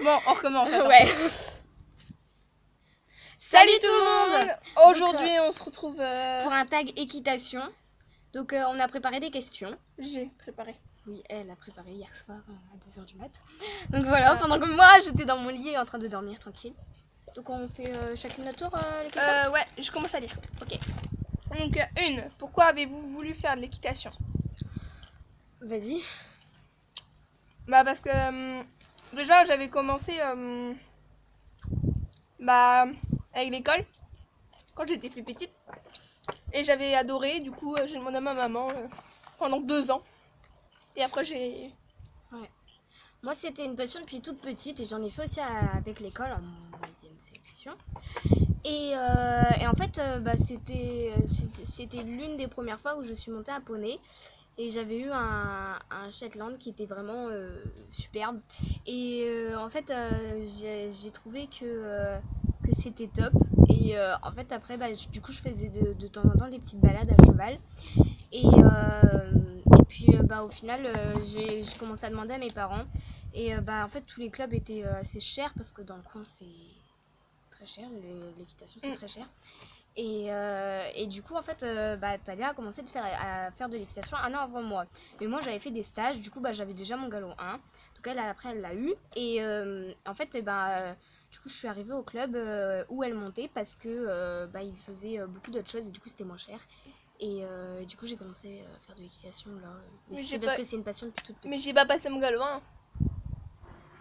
Bon, on recommence. Ouais. Salut tout le monde. Aujourd'hui, on se retrouve... Pour un tag équitation. Donc on a préparé des questions. J'ai préparé. Oui, elle a préparé hier soir à 2h du mat. Donc voilà, pendant que moi j'étais dans mon lit en train de dormir tranquille. Donc on fait chacune notre tour les questions. Ouais, je commence à lire. Ok. Donc une, pourquoi avez-vous voulu faire de l'équitation? Vas-y. Bah parce que déjà j'avais commencé avec l'école quand j'étais plus petite. Et j'avais adoré, du coup j'ai demandé à ma maman pendant 2 ans. Et après j'ai... Ouais. Moi c'était une passion depuis toute petite et j'en ai fait aussi avec l'école en moyenne section. Et en fait c'était l'une des premières fois où je suis montée à poney. Et j'avais eu un Shetland qui était vraiment superbe. Et en fait j'ai trouvé que c'était top. Et en fait après du coup je faisais de temps en temps des petites balades à cheval. Et puis au final j'ai commencé à demander à mes parents. Et en fait tous les clubs étaient assez chers parce que dans le coin c'est très cher, l'équitation c'est très cher. Et du coup en fait Talia a commencé à faire de l'équitation un an avant moi. Mais moi j'avais fait des stages, du coup j'avais déjà mon galop 1. Donc après elle l'a eu. Et en fait du coup je suis arrivée au club où elle montait parce que il faisait beaucoup d'autres choses et du coup c'était moins cher. Et du coup j'ai commencé à faire de l'équitation là. Mais c'était parce que c'est une passion depuis toute petite. Mais j'ai pas passé mon galop 1.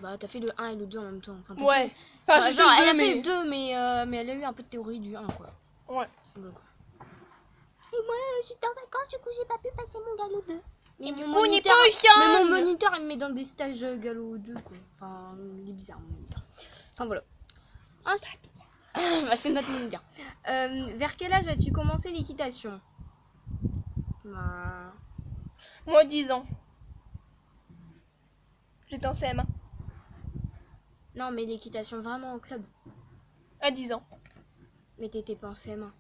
Bah t'as fait le 1 et le 2 en même temps. Enfin, ouais. Enfin, genre elle a fait le 2 mais elle a eu un peu de théorie du 1 quoi. Ouais. Donc. Et moi j'étais en vacances, du coup j'ai pas pu passer mon galop 2. Mais mon moniteur il me met dans des stages galop 2 quoi. Enfin il est bizarre mon moniteur. Enfin voilà. C'est notre moniteur. Vers quel âge as-tu commencé l'équitation? Moi 10 ans. J'étais en CM1. Non mais l'équitation vraiment au club. À 10 ans. Mais t'étais pas en CM1.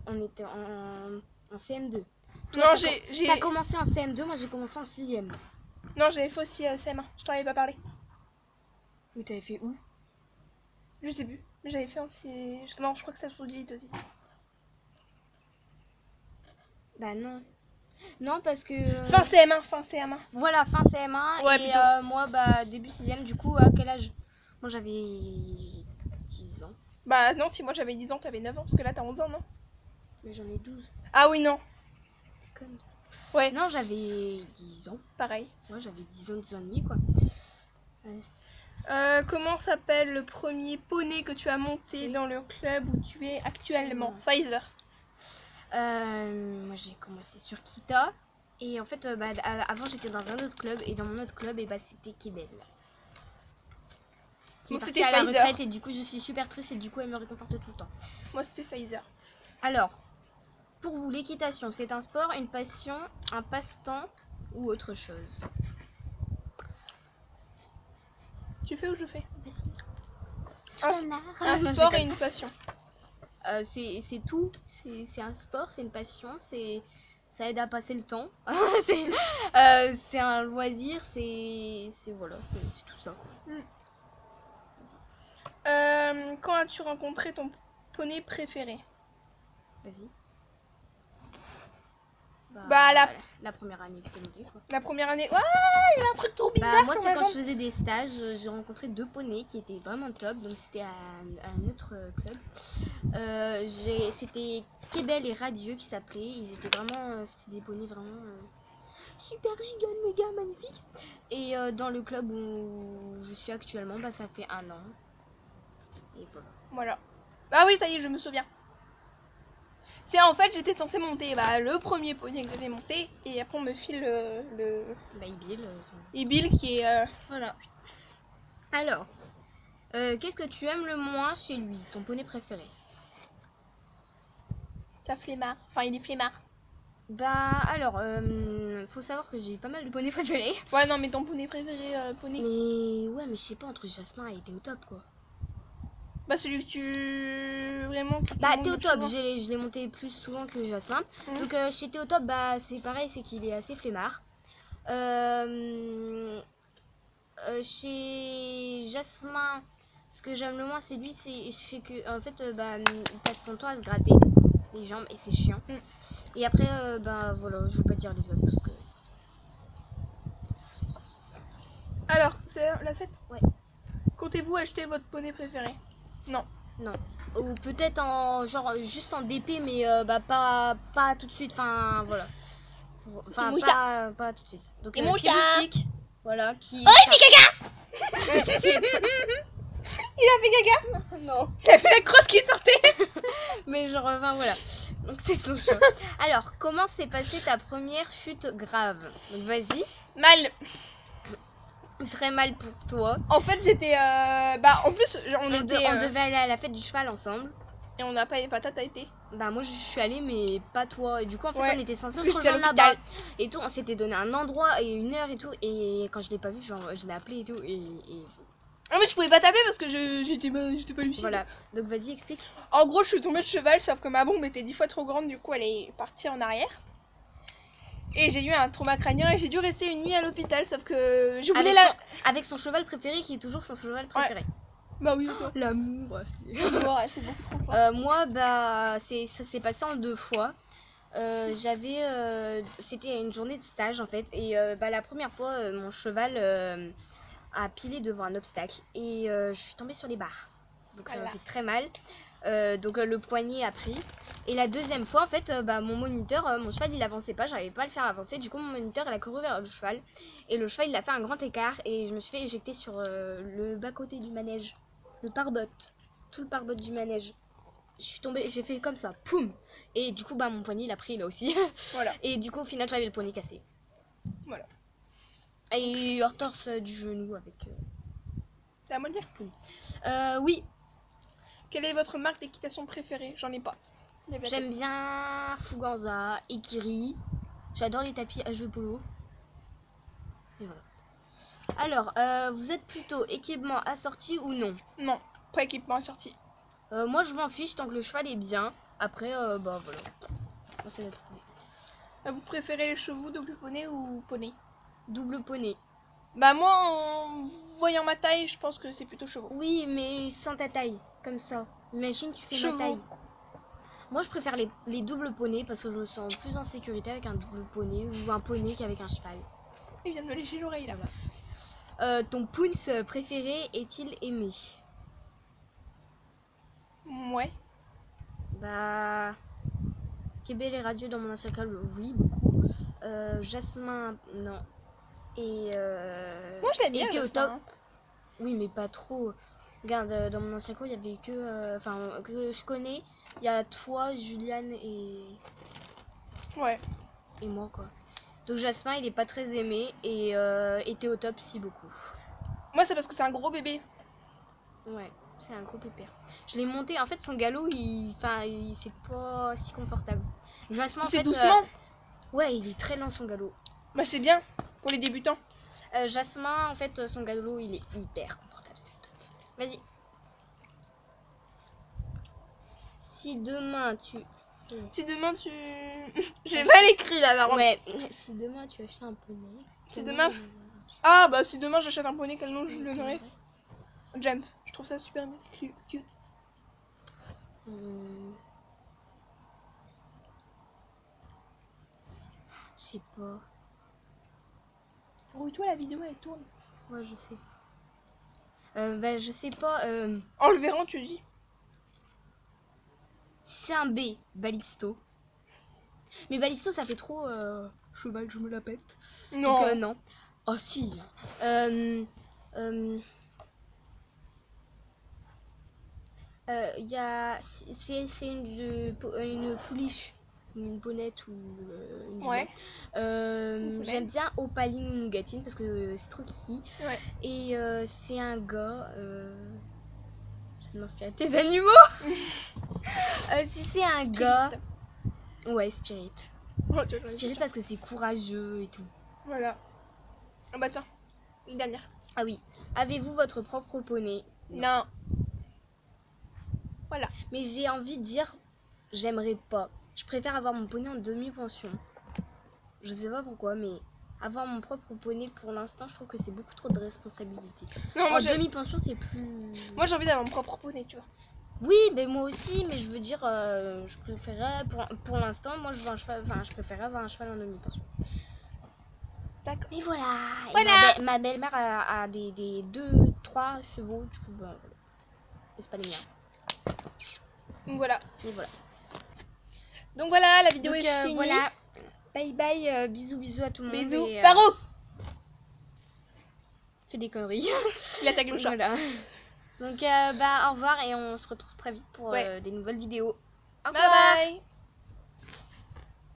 On était en CM2. Toi, non, t'as commencé en CM2, moi j'ai commencé en 6ème. Non, j'avais fait aussi CM1, je t'en avais pas parlé. Mais t'avais fait où? Je sais plus, mais j'avais fait aussi... Non, je crois que ça se dit aussi. Bah non. Non parce que... Fin CM1. Voilà, fin CM1 ouais, et moi début 6ème, du coup à quel âge? Moi j'avais 10 ans. Bah non, si moi j'avais 10 ans, t'avais 9 ans, parce que là t'as 11 ans, non? Mais j'en ai 12. Ah oui, non. Comme... Ouais. Non, j'avais 10 ans. Pareil. Moi j'avais 10 ans et demi quoi. Ouais. Comment s'appelle le premier poney que tu as monté dans le club où tu es actuellement? Pfizer. Moi j'ai commencé sur Kita. Et en fait avant j'étais dans un autre club. Et dans mon autre club c'était Kebel. Donc c'était à la retraite et du coup je suis super triste et du coup elle me réconforte tout le temps. Moi c'était Pfizer. Alors, pour vous l'équitation c'est un sport, une passion, un passe-temps ou autre chose? Tu fais ou je fais? Vas-y. Un sport et une passion. C'est tout, c'est un sport, c'est une passion, ça aide à passer le temps. C'est un loisir, c'est voilà, c'est tout ça. Quand as-tu rencontré ton poney préféré? Vas-y. La première année que t'es montée quoi. La première année. Ouais, il y a un truc trop bizarre. Moi c'est quand je faisais des stages, j'ai rencontré 2 poneys qui étaient vraiment top. Donc c'était à un autre club. C'était Kebel et Radieux qui s'appelaient. Ils étaient vraiment, c'était des poneys vraiment super giga méga magnifiques. Et dans le club où je suis actuellement, ça fait 1 an. Et voilà. Ah oui, ça y est, je me souviens. C'est en fait, j'étais censée monter le premier poney que j'avais monté. Et après, on me file le... Ibil qui est... Voilà. Alors, qu'est-ce que tu aimes le moins chez lui, ton poney préféré? Ça flemmard. Enfin, il est flemmard. Alors, faut savoir que j'ai pas mal de poneys préférés. Ouais, non, mais ton poney préféré, poney. Mais ouais, mais je sais pas, entre Jasmin et était au top quoi. Celui que tu... Vraiment... T'es au top, je l'ai monté plus souvent que Jasmin. Donc chez T'es au top, c'est pareil, c'est qu'il est assez flemmard. chez Jasmin, ce que j'aime le moins, c'est lui, c'est que en fait, il passe son temps à se gratter les jambes et c'est chiant. Et après, voilà, je veux pas dire les autres. Alors, c'est la 7 ? Ouais. Comptez-vous acheter votre poney préféré ? Non. Non. Ou peut-être en genre juste en DP, mais pas tout de suite. Enfin voilà. Enfin pas tout de suite. Donc Chic, voilà qui. Oh, il fait caca. Il a fait caca. Non. Il a fait la crotte qui sortait. Mais genre voilà. Donc c'est son choix. Alors comment s'est passée ta première chute grave? Donc vas-y. Mal. Très mal pour toi. En fait j'étais en plus on devait aller à la fête du cheval ensemble. Et on n'a pas les patates à été. Bah moi je suis allée mais pas toi. Et du coup en fait on était censés se rejoindre là-bas. Et tout, on s'était donné un endroit et une heure et tout. Et quand je l'ai pas vu, genre je l'ai appelé et tout. Et... Ah mais je pouvais pas t'appeler parce que j'étais pas lucide. Voilà, donc vas-y explique. En gros je suis tombée de cheval sauf que ma bombe était 10 fois trop grande, du coup elle est partie en arrière. Et j'ai eu un trauma crânien et j'ai dû rester une nuit à l'hôpital sauf que je voulais avec son cheval préféré qui est toujours son cheval préféré. Ouais. Bah oui, l'amour, c'est beaucoup trop fort. Moi ça s'est passé en 2 fois. C'était une journée de stage en fait et la première fois mon cheval a pilé devant un obstacle et je suis tombée sur les barres. Donc ça m'a fait très mal. Donc le poignet a pris. Et la deuxième fois en fait mon moniteur, mon cheval il avançait pas, j'arrivais pas à le faire avancer. Du coup mon moniteur il a couru vers le cheval. Et le cheval il a fait un grand écart et je me suis fait éjecter sur le bas côté du manège. Le pare-botte. Tout le pare-botte du manège. Je suis tombée, j'ai fait comme ça, poum. Et du coup mon poignet il a pris là aussi. Voilà. Et du coup au final j'avais le poignet cassé. Voilà. Et entorse du genou avec... C'est à moi de dire. Oui. Quelle est votre marque d'équitation préférée? J'en ai pas. J'aime bien Fuganza, Ikiri. J'adore les tapis HV Polo. Et voilà. Alors, vous êtes plutôt équipement assorti ou non? Non, pas équipement assorti. Moi je m'en fiche tant que le cheval est bien. Après, voilà. Moi, c'est notre idée. Vous préférez les chevaux, double poney ou poney? Double poney. Bah moi, en voyant ma taille, je pense que c'est plutôt chevaux. Oui, mais sans ta taille, comme ça. Imagine tu fais chevaux. Ma taille. Moi je préfère les doubles poneys parce que je me sens plus en sécurité avec un double poney ou un poney qu'avec un cheval. Il vient de me lécher l'oreille là. Voilà. Ton Poons préféré est-il aimé? Ouais. Bah... Kébé les radieux dans mon ancien câble, oui, beaucoup. Jasmin, non. Et moi je l'aime bien, était au top. Oui, mais pas trop. Regarde, dans mon ancien cours, il y avait que... que je connais. Il y a toi, Juliane et... Ouais. Et moi, quoi. Donc Jasmin, il est pas très aimé. Et était au top, si beaucoup. Moi, c'est parce que c'est un gros bébé. Ouais, c'est un gros pépère. Je l'ai monté. En fait, son galop, c'est pas si confortable. Jasmin, en fait... doucement. Ouais, il est très lent, son galop. Bah, c'est bien pour les débutants. Jasmin, en fait, son galop, il est hyper confortable. C'est top. Vas-y. Si demain tu... J'ai mal écrit là, par ouais. Si demain tu achètes un poney... Si demain... Ah, bah si demain j'achète un poney, quel nom je le donnerais? Jump. Je trouve ça super cute. Je sais pas. Rouille-toi, la vidéo elle tourne. Ouais, je sais. Je sais pas. En le verrant, tu le dis. C'est un B, Balisto. Mais Balisto, ça fait trop cheval, je me la pète. Non. Donc, non. Oh, si. Y a... C'est une pouliche. Une ponette ou une jument. Ouais. J'aime bien Opaline ou Nougatine parce que c'est trop kiki. Ouais. Et c'est un gars. Ça m'inspire tes animaux. Si c'est un Spirit. gars. Ouais, Spirit. Oh, Spirit parce que c'est courageux et tout. Voilà. Ah bah tiens, une dernière. Ah oui. Avez-vous votre propre poney? Non. Voilà. Mais j'ai envie de dire, j'aimerais pas. Je préfère avoir mon poney en demi-pension. Je sais pas pourquoi, mais avoir mon propre poney pour l'instant, je trouve que c'est beaucoup trop de responsabilité. Non, En demi-pension, c'est plus... Moi j'ai envie d'avoir mon propre poney, tu vois. Oui, mais moi aussi, mais je veux dire, je préférais, pour l'instant, moi je veux un cheval, enfin je préférais avoir un cheval en demi-pension. D'accord. Mais voilà, Voilà. Ma belle-mère a des 2-3 chevaux, du coup, bah, voilà. Mais c'est pas les miens. Donc voilà. Et voilà. Donc voilà, la vidéo Donc, est finie. Voilà. Bye bye, bisous à tout le monde. Bisous. Et, Paro fais des conneries. Il attaque le chat. Voilà. Donc, bah, au revoir et on se retrouve très vite pour des nouvelles vidéos. Au revoir. Bye bye.